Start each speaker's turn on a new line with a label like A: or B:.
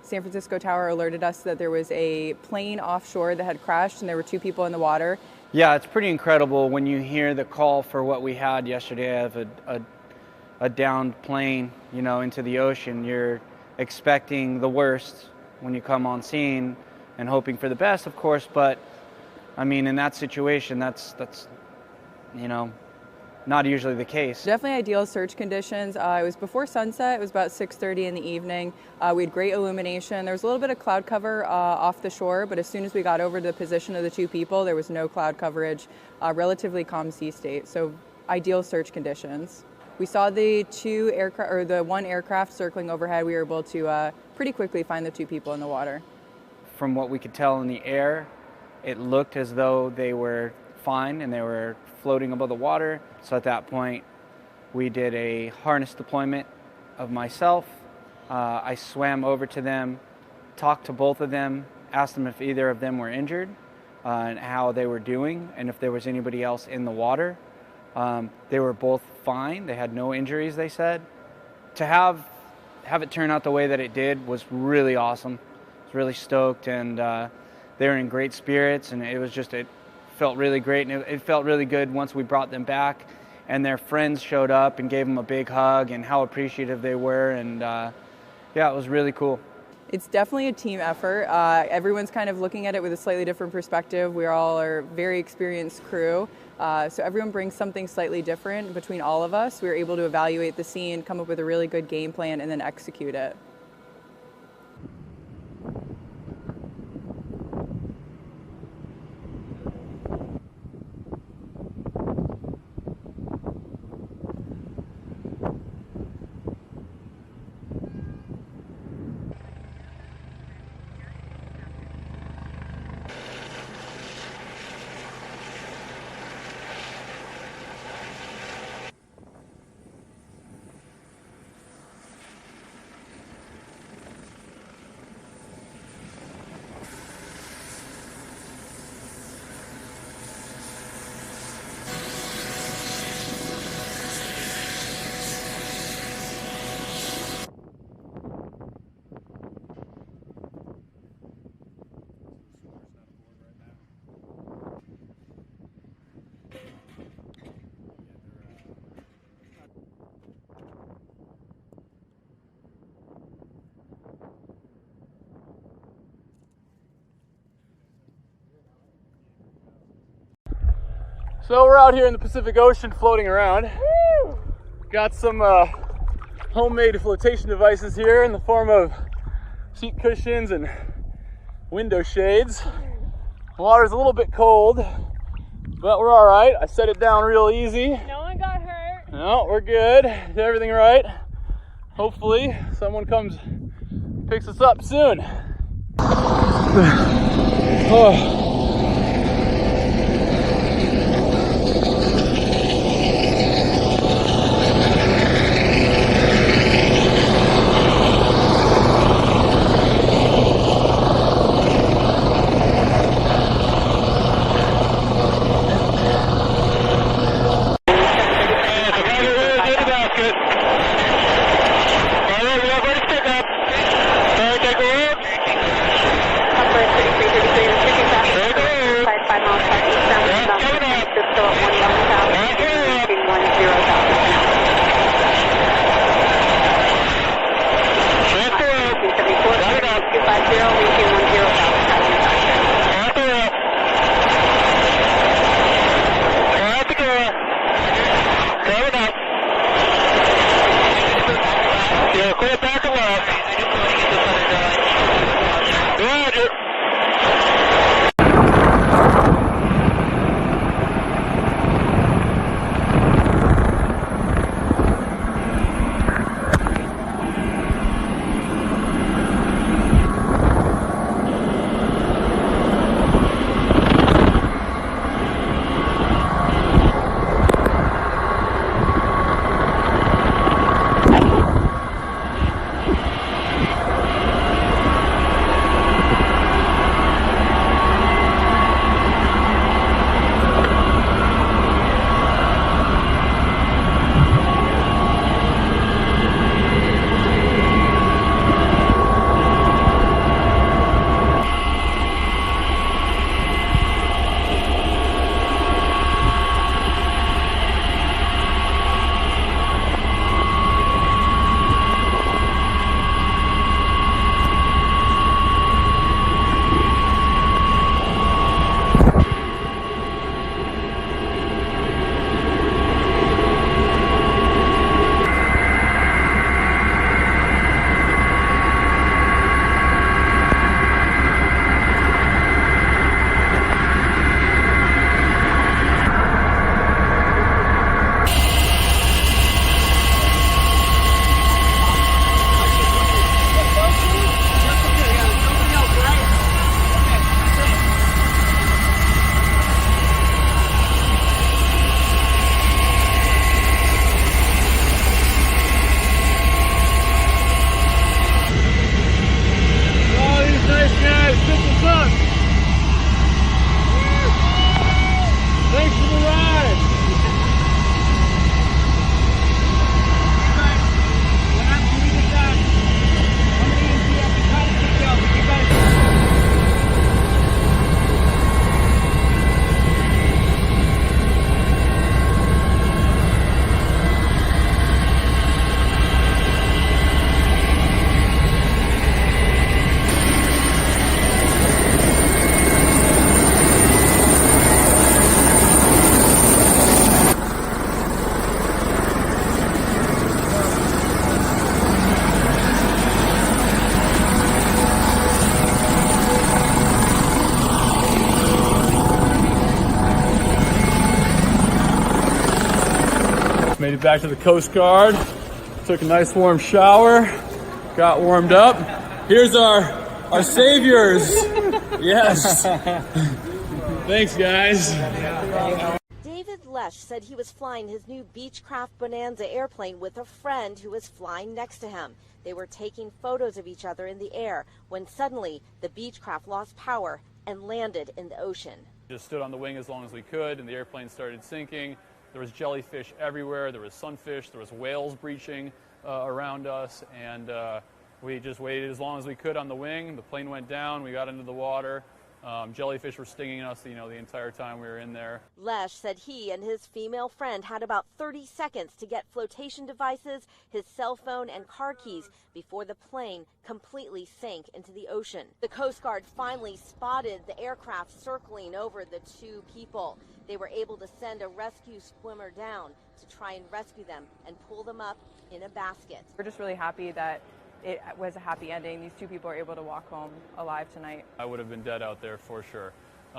A: San Francisco Tower alerted us that there was a plane offshore that had crashed and there were 2 people in the water.
B: Yeah, it's pretty incredible when you hear the call for what we had yesterday of a downed plane, you know, into the ocean. You're expecting the worst when you come on scene and hoping for the best, of course, but I mean, in that situation, that's you know, not usually the case.
A: Definitely ideal search conditions. It was before sunset. It was about 6:30 in the evening. We had great illumination. There was a little bit of cloud cover off the shore, but as soon as we got over to the position of the 2 people, there was no cloud coverage. Relatively calm sea state, so ideal search conditions. We saw the 2 aircraft, or the 1 aircraft circling overhead. We were able to pretty quickly find the 2 people in the water.
B: From what we could tell in the air, it looked as though they were fine and they were floating above the water. So at that point, we did a harness deployment of myself. I swam over to them, talked to both of them, asked them if either of them were injured and how they were doing and if there was anybody else in the water. They were both fine. They had no injuries, they said. To have it turn out the way that it did was really awesome. I was really stoked, and they were in great spirits, and it felt really great, and it felt really good once we brought them back and their friends showed up and gave them a big hug and how appreciative they were, and yeah, it was really cool.
A: It's definitely a team effort. Everyone's kind of looking at it with a slightly different perspective. We all are very experienced crew, so everyone brings something slightly different between all of us. We were able to evaluate the scene, come up with a really good game plan, and then execute it.
C: So we're out here in the Pacific Ocean floating around. Woo! Got some homemade flotation devices here in the form of seat cushions and window shades. The water's a little bit cold, but we're all right. I set it down real easy.
D: No one got hurt.
C: No, we're good. Did everything right. Hopefully someone comes, picks us up soon. Oh. Headed back to the Coast Guard. Took a nice warm shower. Got warmed up. Here's our saviors. Yes. Thanks, guys.
D: David Lesh said he was flying his new Beechcraft Bonanza airplane with a friend who was flying next to him. They were taking photos of each other in the air when suddenly the Beechcraft lost power and landed in the ocean.
C: Just stood on the wing as long as we could, and the airplane started sinking. There was jellyfish everywhere. There was sunfish. There was whales breaching around us, and we just waited as long as we could on the wing. The plane went down. We got into the water. Jellyfish were stinging us, the entire time we were in there.
D: Lesh said he and his female friend had about 30 seconds to get flotation devices, his cell phone, and car keys before the plane completely sank into the ocean. The Coast Guard finally spotted the aircraft circling over the two people. They were able to send a rescue swimmer down to try and rescue them and pull them up in a basket.
A: We're just really happy that it was a happy ending. These two people are able to walk home alive tonight.
C: I would have been dead out there for sure.